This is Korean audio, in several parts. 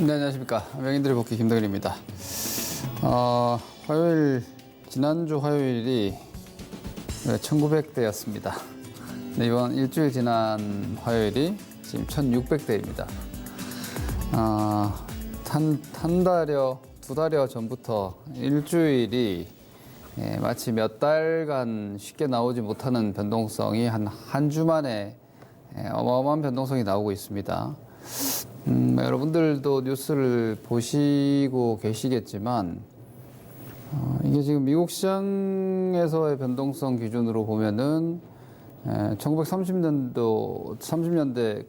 네, 안녕하십니까. 명인들의 복귀 김동일입니다. 지난주 화요일이 1900대였습니다. 네, 이번 일주일 지난 화요일이 지금 1600대입니다. 한 달여, 두 달여 전부터 일주일이 마치 몇 달간 쉽게 나오지 못하는 변동성이 한 주 만에 어마어마한 변동성이 나오고 있습니다. 여러분들도 뉴스를 보시고 계시겠지만 이게 지금 미국 시장에서의 변동성 기준으로 보면은 30년대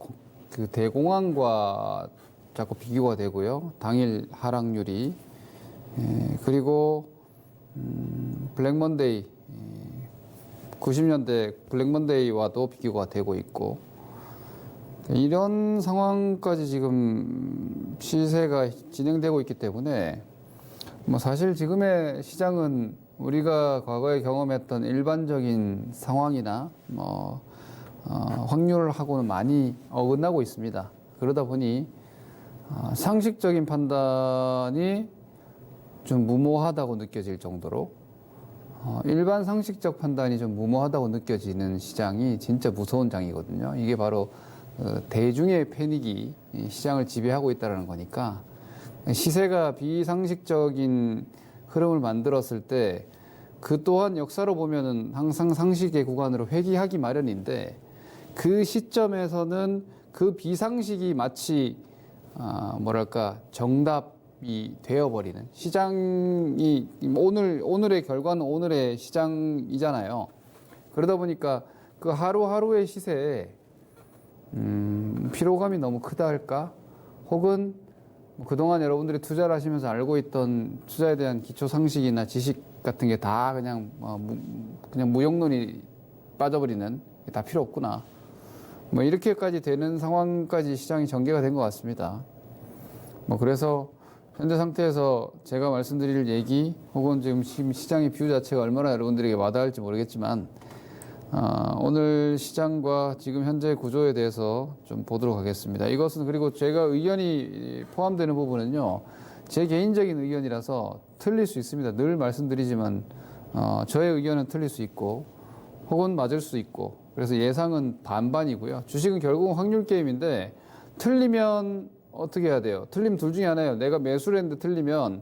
그 대공황과 자꾸 비교가 되고요. 당일 하락률이 그리고 블랙 먼데이 90년대 블랙 먼데이와도 비교가 되고 있고 이런 상황까지 지금 시세가 진행되고 있기 때문에 사실 지금의 시장은 우리가 과거에 경험했던 일반적인 상황이나 확률하고는 많이 어긋나고 있습니다. 그러다 보니 상식적인 판단이 좀 무모하다고 느껴질 정도로 일반 상식적 판단이 좀 무모하다고 느껴지는 시장이 진짜 무서운 장이거든요. 이게 바로 대중의 패닉이 시장을 지배하고 있다는 거니까 시세가 비상식적인 흐름을 만들었을 때 그 또한 역사로 보면은 항상 상식의 구간으로 회귀하기 마련인데 그 시점에서는 그 비상식이 마치 정답이 되어버리는 시장이 오늘의 결과는 오늘의 시장이잖아요. 그러다 보니까 그 하루하루의 시세에 피로감이 너무 크다 할까? 혹은 그동안 여러분들이 투자를 하시면서 알고 있던 투자에 대한 기초 상식이나 지식 같은 게 다 그냥 무용론이 빠져버리는 다 필요 없구나. 이렇게까지 되는 상황까지 시장이 전개가 된 것 같습니다. 그래서 현재 상태에서 제가 말씀드릴 얘기 혹은 지금 시장의 뷰 자체가 얼마나 여러분들에게 와닿을지 모르겠지만 오늘 시장과 지금 현재 구조에 대해서 좀 보도록 하겠습니다. 이것은 그리고 제가 의견이 포함되는 부분은요, 제 개인적인 의견이라서 틀릴 수 있습니다. 늘 말씀드리지만 저의 의견은 틀릴 수 있고 혹은 맞을 수 있고 그래서 예상은 반반이고요. 주식은 결국은 확률 게임인데 틀리면 어떻게 해야 돼요? 틀리면 둘 중에 하나예요. 내가 매수를 했는데 틀리면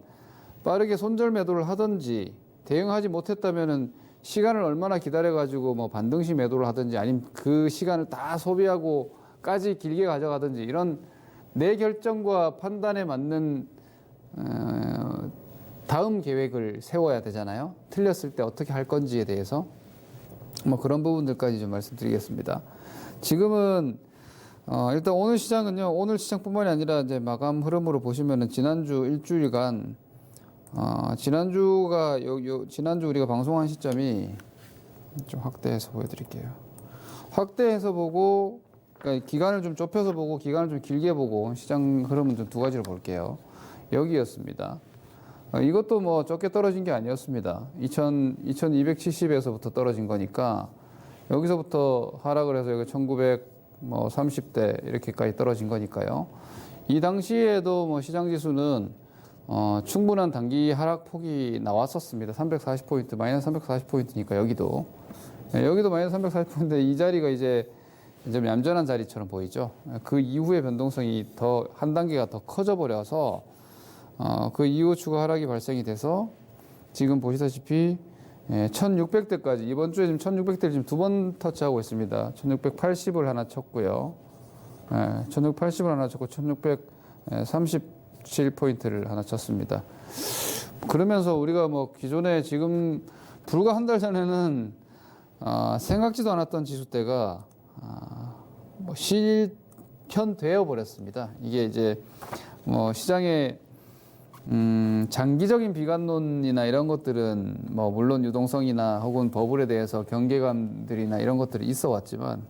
빠르게 손절 매도를 하든지 대응하지 못했다면은 시간을 얼마나 기다려가지고 반등시 매도를 하든지 아니면 그 시간을 다 소비하고까지 길게 가져가든지 이런 내 결정과 판단에 맞는 다음 계획을 세워야 되잖아요. 틀렸을 때 어떻게 할 건지에 대해서 그런 부분들까지 좀 말씀드리겠습니다. 지금은 일단 오늘 시장은요. 오늘 시장뿐만이 아니라 이제 마감 흐름으로 보시면은 지난주 일주일간 지난주 우리가 방송한 시점이 좀 확대해서 보여드릴게요. 확대해서 보고, 그러니까 기간을 좀 좁혀서 보고, 기간을 좀 길게 보고, 시장 흐름은 좀 두 가지로 볼게요. 여기였습니다. 이것도 적게 떨어진 게 아니었습니다. 2270에서부터 떨어진 거니까, 여기서부터 하락을 해서 여기 1930대 이렇게까지 떨어진 거니까요. 이 당시에도 시장 지수는 충분한 단기 하락폭이 나왔었습니다. 340포인트, 마이너스 340포인트니까 여기도 마이너스 340포인트 이 자리가 이제 좀 얌전한 자리처럼 보이죠. 그 이후의 변동성이 한 단계가 더 커져 버려서 그 이후 추가 하락이 발생이 돼서 지금 보시다시피 1600대까지 이번 주에 지금 1600대를 지금 두 번 터치하고 있습니다. 1680을 하나 쳤고요. 1680을 하나 쳤고 1637포인트를 하나 쳤습니다. 그러면서 우리가 기존에 지금 불과 한 달 전에는 생각지도 않았던 지수대가 실현되어 버렸습니다. 이게 이제 시장에 장기적인 비관론이나 이런 것들은 물론 유동성이나 혹은 버블에 대해서 경계감들이나 이런 것들이 있어 왔지만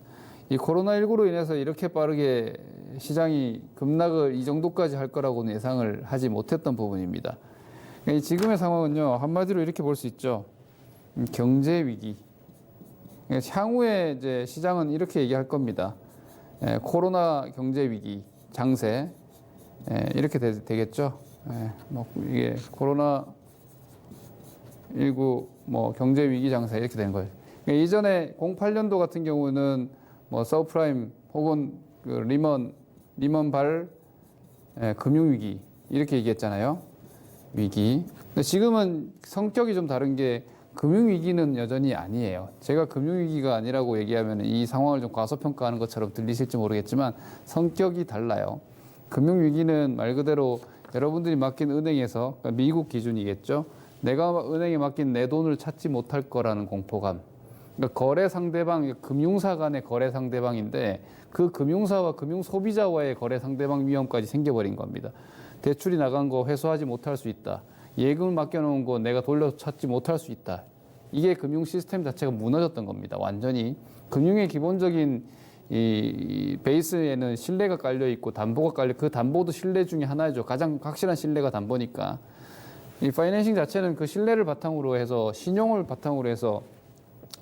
이 코로나19로 인해서 이렇게 빠르게 시장이 급락을 이 정도까지 할 거라고는 예상을 하지 못했던 부분입니다. 지금의 상황은요, 한마디로 이렇게 볼 수 있죠. 경제 위기. 향후에 이제 시장은 이렇게 얘기할 겁니다. 코로나 경제 위기, 장세. 이렇게 되겠죠. 뭐 이게 코로나 19 뭐 경제 위기 장세 이렇게 된 거예요. 그러니까 이전에 08년도 같은 경우는 뭐 서프라임 혹은 그 리먼발 금융 위기 이렇게 얘기했잖아요. 위기. 근데 지금은 성격이 좀 다른 게 금융 위기는 여전히 아니에요. 제가 금융 위기가 아니라고 얘기하면 이 상황을 좀 과소평가하는 것처럼 들리실지 모르겠지만 성격이 달라요. 금융 위기는 말 그대로 여러분들이 맡긴 은행에서 그러니까 미국 기준이겠죠. 내가 은행에 맡긴 내 돈을 찾지 못할 거라는 공포감. 그러니까 거래 상대방, 금융사 간의 거래 상대방인데 그 금융사와 금융 소비자와의 거래 상대방 위험까지 생겨버린 겁니다. 대출이 나간 거 회수하지 못할 수 있다. 예금을 맡겨놓은 거 내가 돌려 찾지 못할 수 있다. 이게 금융 시스템 자체가 무너졌던 겁니다. 완전히. 금융의 기본적인 이 베이스에는 신뢰가 깔려 있고 담보가 깔려, 그 담보도 신뢰 중에 하나죠. 가장 확실한 신뢰가 담보니까. 이 파이낸싱 자체는 그 신뢰를 바탕으로 해서 신용을 바탕으로 해서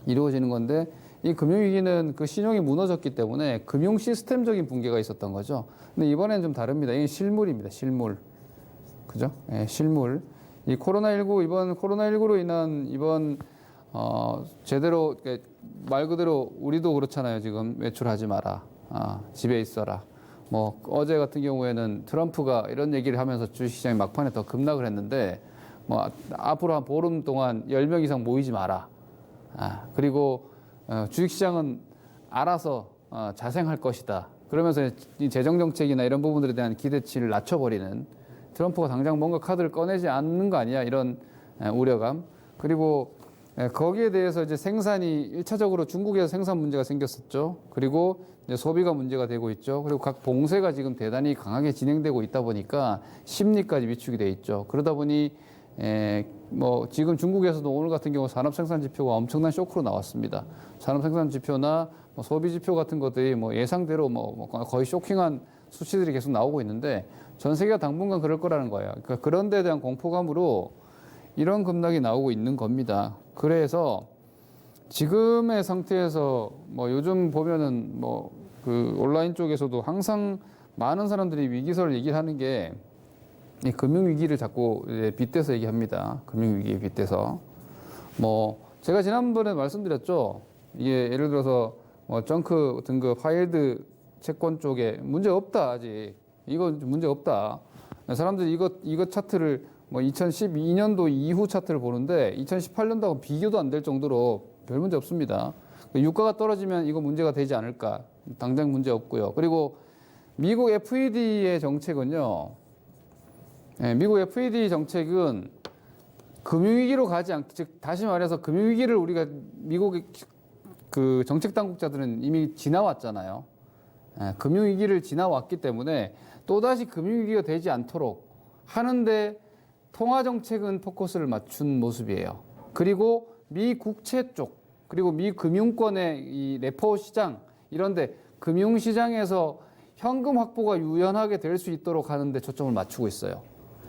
이루어지는 건데 이 금융위기는 그 신용이 무너졌기 때문에 금융 시스템적인 붕괴가 있었던 거죠. 근데 이번엔 좀 다릅니다. 이게 실물입니다. 실물. 그죠? 실물. 이 코로나19, 이번 코로나19로 인한 이번, 제대로, 말 그대로 우리도 그렇잖아요. 지금 외출하지 마라. 집에 있어라. 뭐, 어제 같은 경우에는 트럼프가 이런 얘기를 하면서 주식시장이 막판에 더 급락을 했는데, 뭐, 앞으로 한 보름 동안 10명 이상 모이지 마라. 그리고, 주식시장은 알아서 자생할 것이다. 그러면서 이 재정정책이나 이런 부분들에 대한 기대치를 낮춰버리는 트럼프가 당장 뭔가 카드를 꺼내지 않는 거 아니야 이런 우려감. 그리고 거기에 대해서 이제 생산이 1차적으로 중국에서 생산 문제가 생겼었죠. 그리고 이제 소비가 문제가 되고 있죠. 그리고 각 봉쇄가 지금 대단히 강하게 진행되고 있다 보니까 심리까지 위축이 돼 있죠. 그러다 보니 뭐 지금 중국에서도 오늘 같은 경우 산업 생산 지표가 엄청난 쇼크로 나왔습니다. 산업 생산 지표나 뭐 소비 지표 같은 것들이 뭐 예상대로 뭐 거의 쇼킹한 수치들이 계속 나오고 있는데 전 세계가 당분간 그럴 거라는 거예요. 그러니까 그런 데에 대한 공포감으로 이런 급락이 나오고 있는 겁니다. 그래서 지금의 상태에서 뭐 요즘 보면은 뭐 그 온라인 쪽에서도 항상 많은 사람들이 위기설을 얘기를 하는 게 이 금융위기를 자꾸 빗대서 얘기합니다. 금융위기에 빗대서. 뭐, 제가 지난번에 말씀드렸죠. 이게 예를 들어서 뭐 정크 등급 하이힐드 채권 쪽에 문제 없다, 아직. 이거 문제 없다. 사람들이 이거 차트를 뭐 2012년도 이후 차트를 보는데 2018년도하고 비교도 안 될 정도로 별 문제 없습니다. 유가가 떨어지면 이거 문제가 되지 않을까. 당장 문제 없고요. 그리고 미국 FED의 정책은요. 미국 FED 정책은 금융위기로 가지 않기, 즉 다시 말해서 금융위기를 우리가 미국의 그 정책 당국자들은 이미 지나왔잖아요. 금융위기를 지나왔기 때문에 또다시 금융위기가 되지 않도록 하는데 통화정책은 포커스를 맞춘 모습이에요. 그리고 미 국채 쪽, 그리고 미 금융권의 이 레포 시장, 이런데 금융시장에서 현금 확보가 유연하게 될 수 있도록 하는데 초점을 맞추고 있어요.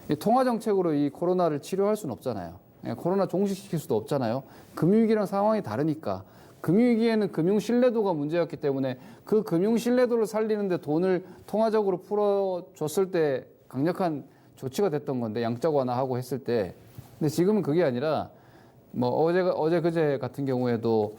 이 통화정책으로 이 코로나를 치료할 수는 없잖아요. 코로나 종식시킬 수도 없잖아요. 금융위기랑 상황이 다르니까. 금융위기에는 금융 신뢰도가 문제였기 때문에 그 금융 신뢰도를 살리는데 돈을 통화적으로 풀어줬을 때 강력한 조치가 됐던 건데, 양적 완화하고 했을 때. 근데 지금은 그게 아니라 뭐 어제 그제 같은 경우에도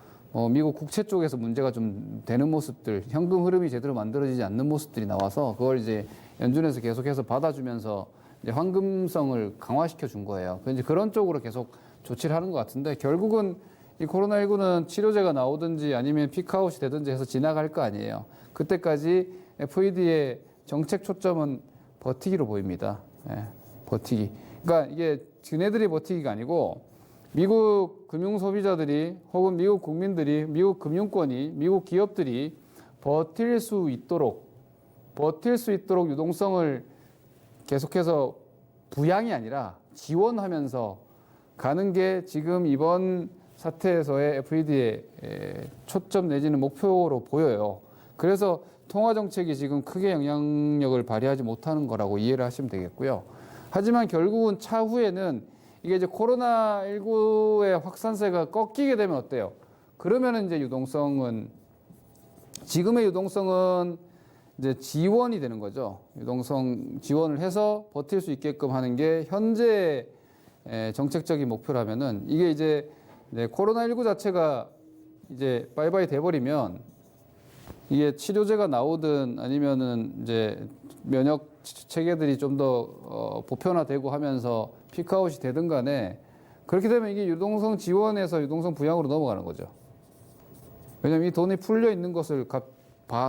미국 국채 쪽에서 문제가 좀 되는 모습들, 현금 흐름이 제대로 만들어지지 않는 모습들이 나와서 그걸 이제 연준에서 계속해서 받아주면서 이제 황금성을 강화시켜 준 거예요. 이제 그런 쪽으로 계속 조치를 하는 것 같은데, 결국은 이 코로나19는 치료제가 나오든지 아니면 피크아웃이 되든지 해서 지나갈 거 아니에요. 그때까지 FED의 정책 초점은 버티기로 보입니다. 버티기. 그러니까 이게 지네들이 버티기가 아니고 미국 금융 소비자들이 혹은 미국 국민들이, 미국 금융권이, 미국 기업들이 버틸 수 있도록 유동성을 계속해서 부양이 아니라 지원하면서 가는 게 지금 이번 사태에서의 FED의 초점 내지는 목표로 보여요. 그래서 통화정책이 지금 크게 영향력을 발휘하지 못하는 거라고 이해를 하시면 되겠고요. 하지만 결국은 차후에는 이게 이제 코로나19의 확산세가 꺾이게 되면 어때요? 그러면은 이제 지금의 유동성은 이제 지원이 되는 거죠. 유동성 지원을 해서 버틸 수 있게끔 하는 게 현재 정책적인 목표라면은 이게 이제 코로나19 자체가 이제 바이바이 돼버리면 이게 치료제가 나오든 아니면은 이제 면역 체계들이 좀 더 보편화되고 하면서 피크아웃이 되든 간에 그렇게 되면 이게 유동성 지원에서 유동성 부양으로 넘어가는 거죠. 왜냐면 이 돈이 풀려 있는 것을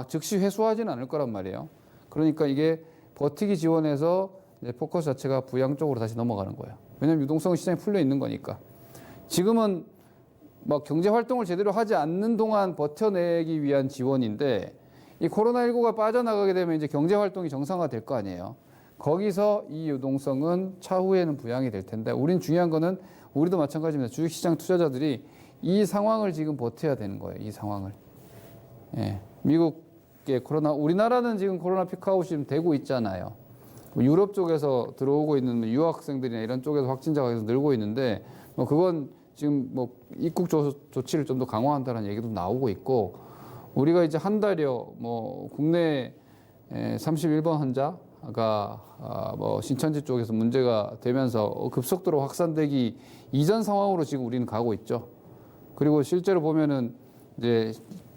즉시 회수하지는 않을 거란 말이에요. 그러니까 이게 버티기 지원해서 이제 포커스 자체가 부양 쪽으로 다시 넘어가는 거예요. 왜냐면 유동성 시장이 풀려 있는 거니까. 지금은 막 경제 활동을 제대로 하지 않는 동안 버텨내기 위한 지원인데 이 코로나19가 빠져나가게 되면 이제 경제 활동이 정상화될 거 아니에요. 거기서 이 유동성은 차후에는 부양이 될 텐데 우린 중요한 거는 우리도 마찬가지입니다. 주식시장 투자자들이 이 상황을 지금 버텨야 되는 거예요. 이 상황을. 예. 미국의 우리나라는 지금 코로나 피크아웃이 좀 되고 있잖아요. 유럽 쪽에서 들어오고 있는 유학생들이나 이런 쪽에서 확진자가 계속 늘고 있는데 그건 지금 입국 조치를 좀 더 강화한다는 얘기도 나오고 있고 우리가 이제 한 달여 국내 31번 환자가 신천지 쪽에서 문제가 되면서 급속도로 확산되기 이전 상황으로 지금 우리는 가고 있죠. 그리고 실제로 보면은 이제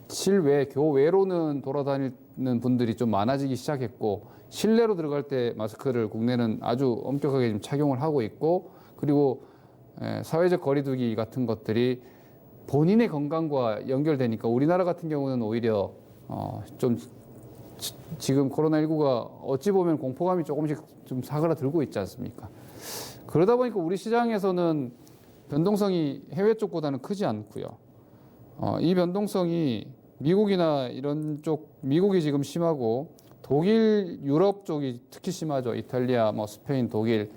실외, 교외로는 돌아다니는 분들이 좀 많아지기 시작했고 실내로 들어갈 때 마스크를 국내는 아주 엄격하게 지금 착용을 하고 있고 그리고 사회적 거리두기 같은 것들이 본인의 건강과 연결되니까 우리나라 같은 경우는 오히려 좀 지금 코로나19가 어찌 보면 공포감이 조금씩 좀 사그라들고 있지 않습니까? 그러다 보니까 우리 시장에서는 변동성이 해외 쪽보다는 크지 않고요. 이 변동성이 미국이나 이런 쪽, 미국이 지금 심하고 독일, 유럽 쪽이 특히 심하죠. 이탈리아, 스페인, 독일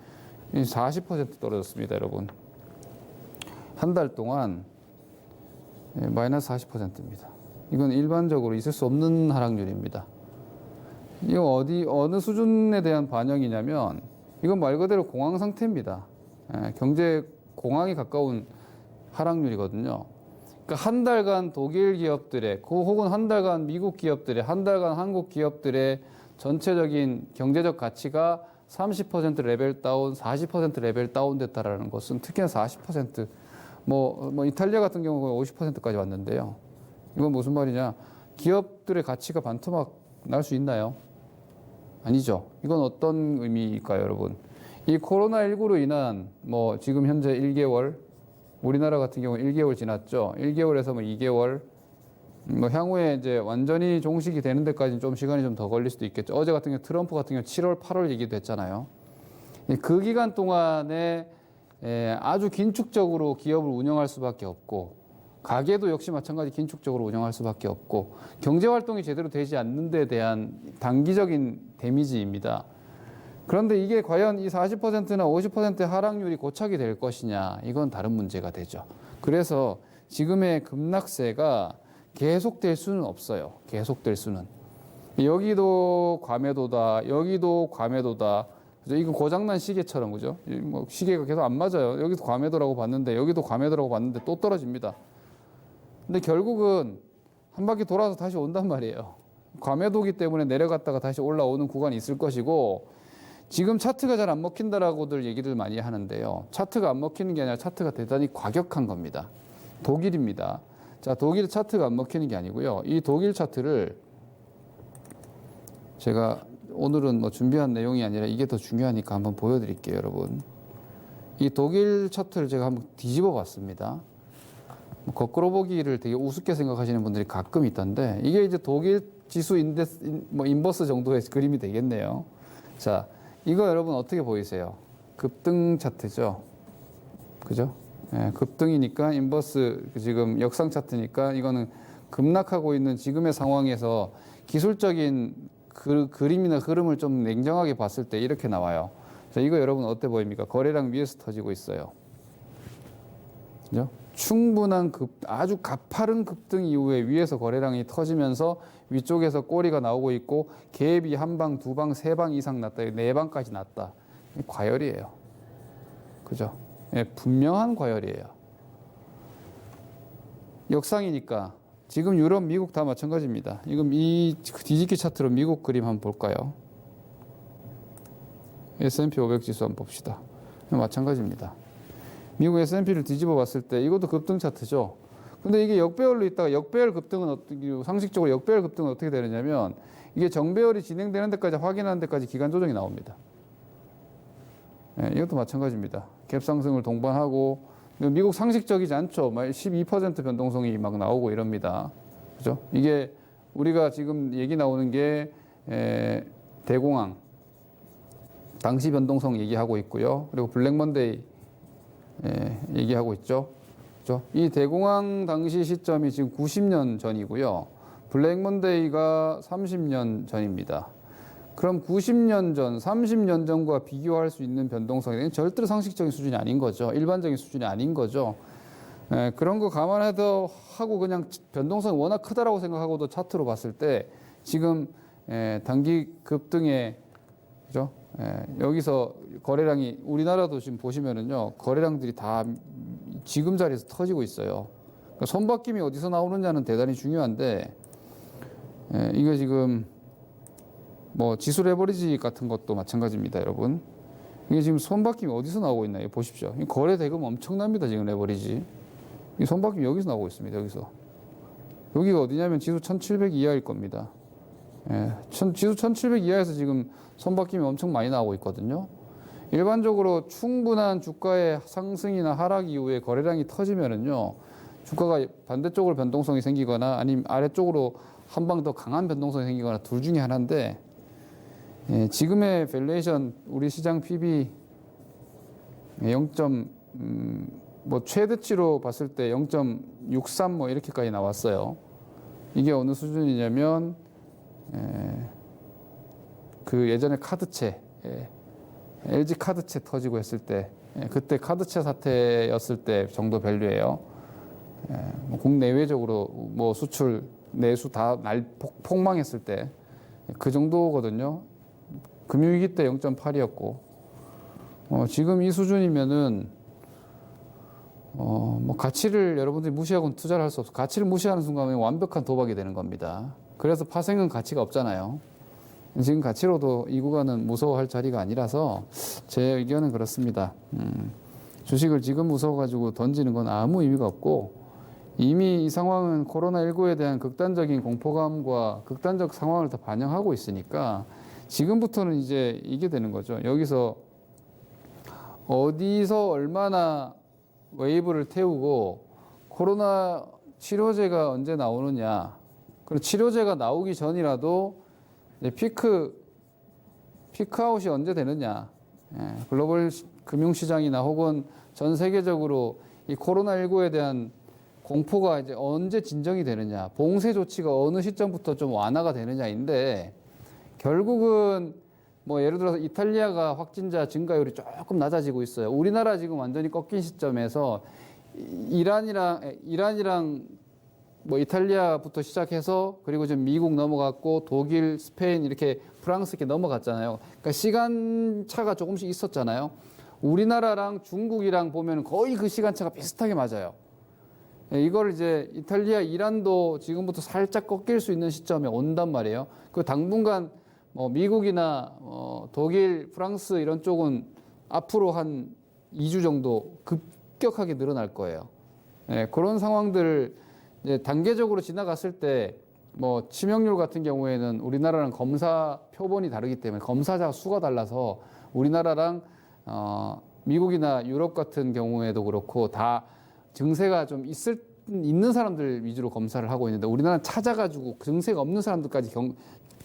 40% 떨어졌습니다, 여러분. 한 달 동안 마이너스 40%입니다. 이건 일반적으로 있을 수 없는 하락률입니다. 이거 어느 수준에 대한 반영이냐면 이건 말 그대로 공황 상태입니다. 경제 공황에 가까운 하락률이거든요. 그러니까 한 달간 독일 기업들의 혹은 한 달간 미국 기업들의 한 달간 한국 기업들의 전체적인 경제적 가치가 30% 레벨 다운, 40% 레벨 다운 됐다라는 것은 특히나 40% 이탈리아 같은 경우는 50%까지 왔는데요. 이건 무슨 말이냐? 기업들의 가치가 반토막 날 수 있나요? 아니죠. 이건 어떤 의미일까요, 여러분? 이 코로나19로 인한 지금 현재 1개월, 우리나라 같은 경우 1개월 지났죠. 1개월에서 2개월, 향후에 이제 완전히 종식이 되는 데까지는 좀 시간이 좀 더 걸릴 수도 있겠죠. 어제 같은 경우 트럼프 같은 경우 7월, 8월 얘기도 했잖아요. 그 기간 동안에 아주 긴축적으로 기업을 운영할 수밖에 없고, 가게도 역시 마찬가지 긴축적으로 운영할 수밖에 없고, 경제 활동이 제대로 되지 않는 데 대한 단기적인 데미지입니다. 그런데 이게 과연 이 40%나 50%의 하락률이 고착이 될 것이냐, 이건 다른 문제가 되죠. 그래서 지금의 급락세가 계속될 수는 없어요. 계속될 수는. 여기도 과매도다, 여기도 과매도다. 그죠? 이거 고장난 시계처럼, 그죠? 시계가 계속 안 맞아요. 여기도 과매도라고 봤는데, 여기도 과매도라고 봤는데 또 떨어집니다. 근데 결국은 한 바퀴 돌아서 다시 온단 말이에요. 과매도기 때문에 내려갔다가 다시 올라오는 구간이 있을 것이고, 지금 차트가 잘 안 먹힌다라고들 얘기를 많이 하는데요. 차트가 안 먹히는 게 아니라 차트가 대단히 과격한 겁니다. 독일입니다. 자, 독일 차트가 안 먹히는 게 아니고요. 이 독일 차트를 제가 오늘은 준비한 내용이 아니라 이게 더 중요하니까 한번 보여드릴게요, 여러분. 이 독일 차트를 제가 한번 뒤집어 봤습니다. 거꾸로 보기를 되게 우습게 생각하시는 분들이 가끔 있던데, 이게 이제 독일 지수 인버스 정도의 그림이 되겠네요. 자, 이거 여러분 어떻게 보이세요? 급등 차트죠. 그죠? 예, 급등이니까 인버스 지금 역상 차트니까 이거는 급락하고 있는 지금의 상황에서 기술적인 그림이나 흐름을 좀 냉정하게 봤을 때 이렇게 나와요. 자, 이거 여러분 어때 보입니까? 거래량 위에서 터지고 있어요. 그죠? 충분한 아주 가파른 급등 이후에 위에서 거래량이 터지면서 위쪽에서 꼬리가 나오고 있고 갭이 한 방, 두 방, 세 방 이상 났다, 네 방까지 났다. 과열이에요. 그죠? 예, 분명한 과열이에요. 역상이니까 지금 유럽, 미국 다 마찬가지입니다. 이금 이 뒤집기 차트로 미국 그림 한번 볼까요? S&P 500 지수 한번 봅시다. 마찬가지입니다. 미국 S&P를 뒤집어 봤을 때 이것도 급등 차트죠. 근데 이게 역배열로 있다가 역배열 급등은 어떻게, 상식적으로 역배열 급등은 어떻게 되느냐면 이게 정배열이 진행되는 데까지 확인하는 데까지 기간 조정이 나옵니다. 네, 이것도 마찬가지입니다. 갭 상승을 동반하고 미국 상식적이지 않죠. 12% 변동성이 막 나오고 이럽니다. 그죠? 이게 우리가 지금 얘기 나오는 게 대공황 당시 변동성 얘기하고 있고요. 그리고 블랙먼데이 얘기하고 있죠. 그죠? 이 대공황 당시 시점이 지금 90년 전이고요. 블랙먼데이가 30년 전입니다. 그럼 90년 전, 30년 전과 비교할 수 있는 변동성이 절대로 상식적인 수준이 아닌 거죠. 일반적인 수준이 아닌 거죠. 그런 거 감안해도 하고 그냥 변동성이 워낙 크다라고 생각하고도 차트로 봤을 때 지금 단기 급등에 그죠? 여기서 거래량이 우리나라도 지금 보시면은요 거래량들이 다 지금 자리에서 터지고 있어요. 그러니까 손바뀜이 어디서 나오느냐는 대단히 중요한데 이거 지금 뭐 지수 레버리지 같은 것도 마찬가지입니다, 여러분. 이게 지금 손바뀜이 어디서 나오고 있나요? 보십시오. 거래 대금 엄청납니다, 지금 레버리지. 이 손바뀜이 여기서 나오고 있습니다, 여기서. 여기가 어디냐면 지수 1700 이하일 겁니다. 지수 1700 이하에서 지금 손바뀜이 엄청 많이 나오고 있거든요. 일반적으로 충분한 주가의 상승이나 하락 이후에 거래량이 터지면은요, 주가가 반대쪽으로 변동성이 생기거나 아니면 아래쪽으로 한 방 더 강한 변동성이 생기거나 둘 중에 하나인데, 지금의 밸류에이션 우리 시장 PB 0. 뭐 최대치로 봤을 때 0.63 뭐 이렇게까지 나왔어요. 이게 어느 수준이냐면 그 예전에 카드채 LG 카드채 터지고 했을 때 그때 카드채 사태였을 때 정도 밸류예요. 국내외적으로 뭐 수출 내수 다 폭망했을 때 그 정도거든요. 금융위기 때 0.8이었고 지금 이 수준이면은 뭐 가치를 여러분들이 무시하고는 투자를 할 수 없어. 가치를 무시하는 순간에 완벽한 도박이 되는 겁니다. 그래서 파생은 가치가 없잖아요. 지금 가치로도 이 구간은 무서워할 자리가 아니라서 제 의견은 그렇습니다. 주식을 지금 무서워가지고 던지는 건 아무 의미가 없고 이미 이 상황은 코로나19에 대한 극단적인 공포감과 극단적 상황을 다 반영하고 있으니까 지금부터는 이제 이게 되는 거죠. 여기서 어디서 얼마나 웨이브를 태우고 코로나 치료제가 언제 나오느냐. 그리고 치료제가 나오기 전이라도 피크아웃이 언제 되느냐. 글로벌 금융시장이나 혹은 전 세계적으로 이 코로나19에 대한 공포가 이제 언제 진정이 되느냐. 봉쇄 조치가 어느 시점부터 좀 완화가 되느냐인데 결국은 뭐 예를 들어서 이탈리아가 확진자 증가율이 조금 낮아지고 있어요. 우리나라 지금 완전히 꺾인 시점에서 이란이랑 뭐 이탈리아부터 시작해서 그리고 지금 미국 넘어갔고 독일, 스페인 이렇게 프랑스 이렇게 넘어갔잖아요. 그러니까 시간차가 조금씩 있었잖아요. 우리나라랑 중국이랑 보면 거의 그 시간차가 비슷하게 맞아요. 이걸 이제 이탈리아, 이란도 지금부터 살짝 꺾일 수 있는 시점에 온단 말이에요. 그 당분간 뭐 미국이나 독일, 프랑스 이런 쪽은 앞으로 한 2주 정도 급격하게 늘어날 거예요. 그런 상황들을 이제 단계적으로 지나갔을 때 뭐 치명률 같은 경우에는 우리나라랑 검사 표본이 다르기 때문에 검사자 수가 달라서 우리나라랑 미국이나 유럽 같은 경우에도 그렇고 다 증세가 좀 있는 사람들 위주로 검사를 하고 있는데 우리나라는 찾아가지고 증세가 없는 사람들까지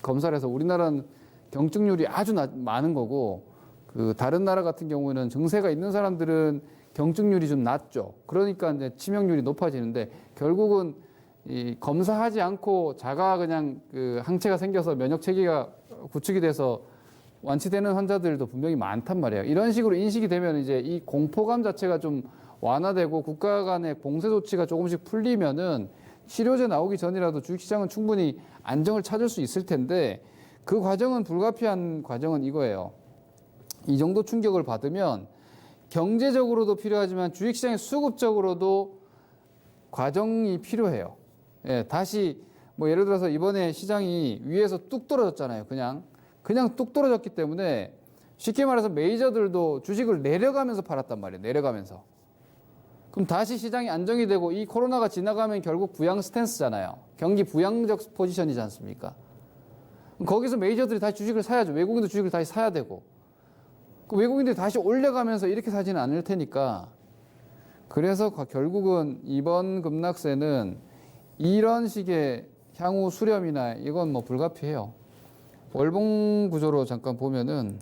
검사를 해서 우리나라는 경증률이 아주 많은 거고 그 다른 나라 같은 경우에는 증세가 있는 사람들은 경증률이 좀 낮죠. 그러니까 이제 치명률이 높아지는데 결국은 이 검사하지 않고 자가 그냥 그 항체가 생겨서 면역 체계가 구축이 돼서 완치되는 환자들도 분명히 많단 말이에요. 이런 식으로 인식이 되면 이제 이 공포감 자체가 좀 완화되고 국가 간의 봉쇄 조치가 조금씩 풀리면은 치료제 나오기 전이라도 주식시장은 충분히 안정을 찾을 수 있을 텐데 그 과정은 불가피한 과정은 이거예요. 이 정도 충격을 받으면 경제적으로도 필요하지만 주식시장의 수급적으로도 과정이 필요해요. 예, 다시 뭐 예를 들어서 이번에 시장이 위에서 뚝 떨어졌잖아요. 그냥 뚝 떨어졌기 때문에 쉽게 말해서 메이저들도 주식을 내려가면서 팔았단 말이에요. 내려가면서. 그럼 다시 시장이 안정이 되고 이 코로나가 지나가면 결국 부양 스탠스잖아요. 경기 부양적 포지션이지 않습니까? 거기서 메이저들이 다시 주식을 사야죠. 외국인도 주식을 다시 사야 되고. 그 외국인들이 다시 올려가면서 이렇게 사지는 않을 테니까. 그래서 결국은 이번 급락세는 이런 식의 향후 수렴이나 이건 뭐 불가피해요. 월봉 구조로 잠깐 보면은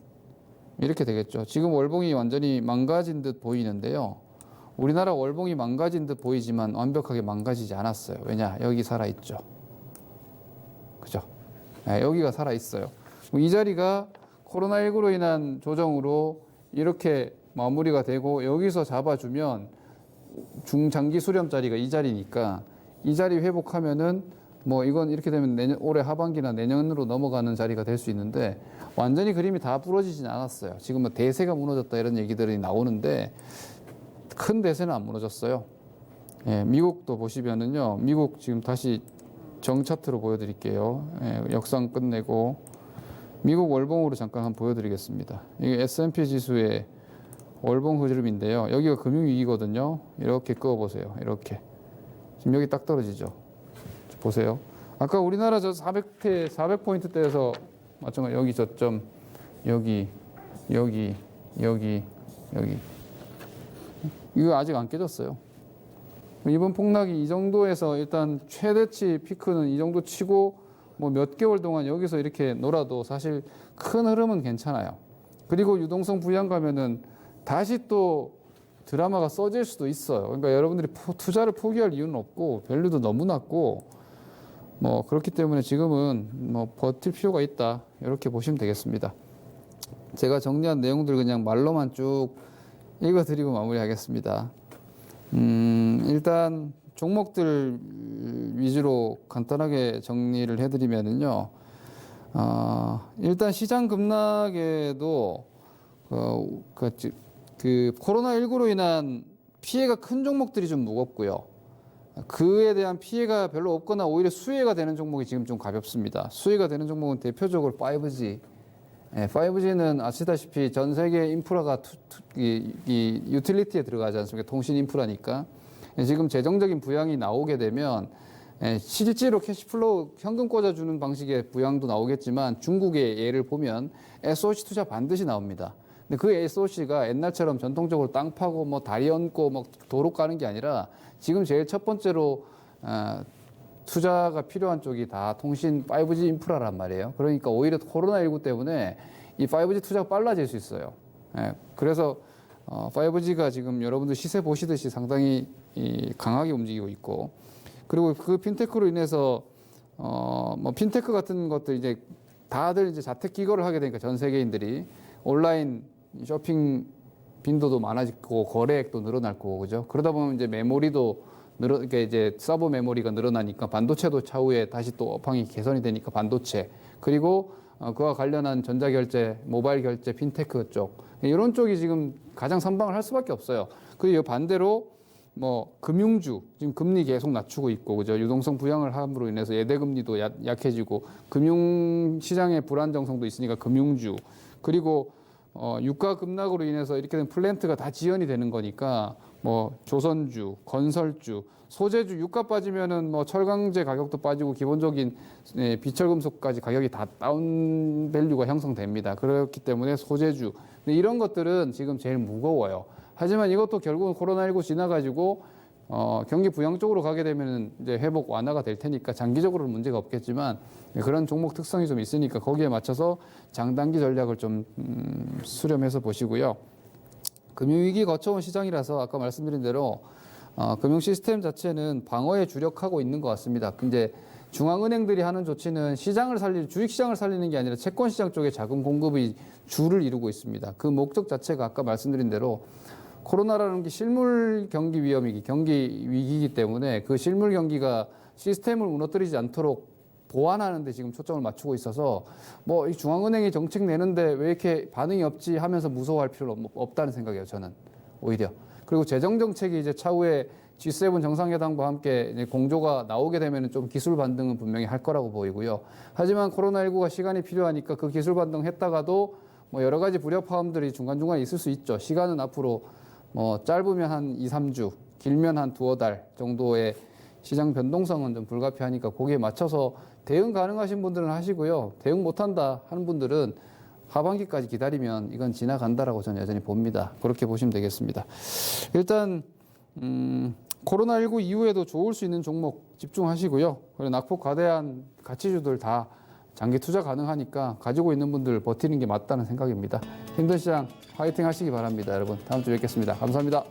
이렇게 되겠죠. 지금 월봉이 완전히 망가진 듯 보이는데요. 우리나라 월봉이 망가진 듯 보이지만 완벽하게 망가지지 않았어요. 왜냐? 여기 살아있죠. 그죠? 네, 여기가 살아있어요. 이 자리가 코로나19로 인한 조정으로 이렇게 마무리가 되고 여기서 잡아주면 중장기 수렴 자리가 이 자리니까 이 자리 회복하면은 뭐 이건 이렇게 되면 올해 하반기나 내년으로 넘어가는 자리가 될 수 있는데 완전히 그림이 다 부러지진 않았어요. 지금 뭐 대세가 무너졌다 이런 얘기들이 나오는데 큰 대세는 안 무너졌어요. 예, 미국도 보시면은요. 미국 지금 다시 정차트로 보여드릴게요. 예, 역상 끝내고 미국 월봉으로 잠깐 한번 보여드리겠습니다. 이게 S&P 지수의 월봉 흐름인데요. 여기가 금융위기거든요. 이렇게 그어보세요. 이렇게. 지금 여기 딱 떨어지죠. 보세요. 아까 우리나라 저 400포인트대에서 마찬가지 여기 저점, 여기. 이거 아직 안 깨졌어요. 이번 폭락이 이 정도에서 일단 최대치 피크는 이 정도 치고 뭐 몇 개월 동안 여기서 이렇게 놀아도 사실 큰 흐름은 괜찮아요. 그리고 유동성 부양 가면은 다시 또 드라마가 써질 수도 있어요. 그러니까 여러분들이 투자를 포기할 이유는 없고 밸류도 너무 낮고 뭐 그렇기 때문에 지금은 뭐 버틸 필요가 있다 이렇게 보시면 되겠습니다. 제가 정리한 내용들 그냥 말로만 쭉 읽어드리고 마무리하겠습니다. 일단 종목들 위주로 간단하게 정리를 해드리면은요. 일단 시장 급락에도 그 코로나19로 인한 피해가 큰 종목들이 좀 무겁고요. 그에 대한 피해가 별로 없거나 오히려 수혜가 되는 종목이 지금 좀 가볍습니다. 수혜가 되는 종목은 대표적으로 5G. 5G는 아시다시피 전 세계 인프라가 이 유틸리티에 들어가지 않습니까? 통신 인프라니까. 지금 재정적인 부양이 나오게 되면 실제로 캐시플로우 현금 꽂아주는 방식의 부양도 나오겠지만 중국의 예를 보면 SOC 투자 반드시 나옵니다. 근데 그 SOC가 옛날처럼 전통적으로 땅 파고 뭐 다리 얹고 뭐 도로 까는 게 아니라 지금 제일 첫 번째로 투자가 필요한 쪽이 다 통신 5G 인프라란 말이에요. 그러니까 오히려 코로나19 때문에 이 5G 투자가 빨라질 수 있어요. 그래서 5G가 지금 여러분들 시세 보시듯이 상당히 강하게 움직이고 있고, 그리고 그 핀테크로 인해서 뭐 핀테크 같은 것들 이제 다들 이제 자택 기거를 하게 되니까 전 세계인들이 온라인 쇼핑 빈도도 많아지고 거래액도 늘어날 거고, 그죠? 그러다 보면 이제 메모리도 그러니까 이제 서버 메모리가 늘어나니까 반도체도 차후에 다시 또 업황이 개선이 되니까 반도체, 그리고 그와 관련한 전자결제, 모바일 결제, 핀테크 쪽, 이런 쪽이 지금 가장 선방을 할 수밖에 없어요. 그리고 반대로 뭐 금융주, 지금 금리 계속 낮추고 있고, 그죠? 유동성 부양을 함으로 인해서 예대금리도 약해지고 금융 시장의 불안정성도 있으니까 금융주, 그리고 유가 급락으로 인해서 이렇게 된 플랜트가 다 지연이 되는 거니까 뭐 조선주, 건설주, 소재주, 유가 빠지면은 뭐 철강제 가격도 빠지고 기본적인 비철금속까지 가격이 다 다운 밸류가 형성됩니다. 그렇기 때문에 소재주, 근데 이런 것들은 지금 제일 무거워요. 하지만 이것도 결국은 코로나19 지나가지고 경기 부양 쪽으로 가게 되면 이제 회복 완화가 될 테니까 장기적으로는 문제가 없겠지만 그런 종목 특성이 좀 있으니까 거기에 맞춰서 장단기 전략을 좀 수렴해서 보시고요. 금융위기 거쳐온 시장이라서 아까 말씀드린 대로 금융 시스템 자체는 방어에 주력하고 있는 것 같습니다. 이제 중앙은행들이 하는 조치는 주식시장을 살리는 게 아니라 채권시장 쪽에 자금 공급이 주를 이루고 있습니다. 그 목적 자체가 아까 말씀드린 대로 코로나라는 게 실물 경기 경기 위기이기 때문에 그 실물 경기가 시스템을 무너뜨리지 않도록 보완하는 데 지금 초점을 맞추고 있어서 뭐 이 중앙은행이 정책 내는데 왜 이렇게 반응이 없지 하면서 무서워할 필요는 없다는 생각이에요, 저는. 오히려. 그리고 재정 정책이 이제 차후에 G7 정상회담과 함께 이제 공조가 나오게 되면 좀 기술 반등은 분명히 할 거라고 보이고요. 하지만 코로나19가 시간이 필요하니까 그 기술 반등 했다가도 뭐 여러 가지 불협화음들이 중간중간에 있을 수 있죠. 시간은 앞으로 뭐 짧으면 한 2, 3주, 길면 한 두어 달 정도의 시장 변동성은 좀 불가피하니까 거기에 맞춰서 대응 가능하신 분들은 하시고요. 대응 못한다 하는 분들은 하반기까지 기다리면 이건 지나간다라고 저는 여전히 봅니다. 그렇게 보시면 되겠습니다. 일단 코로나19 이후에도 좋을 수 있는 종목 집중하시고요. 그리고 낙폭 과대한 가치주들 다 장기 투자 가능하니까 가지고 있는 분들 버티는 게 맞다는 생각입니다. 힘든 시장 화이팅 하시기 바랍니다. 여러분 다음 주에 뵙겠습니다. 감사합니다.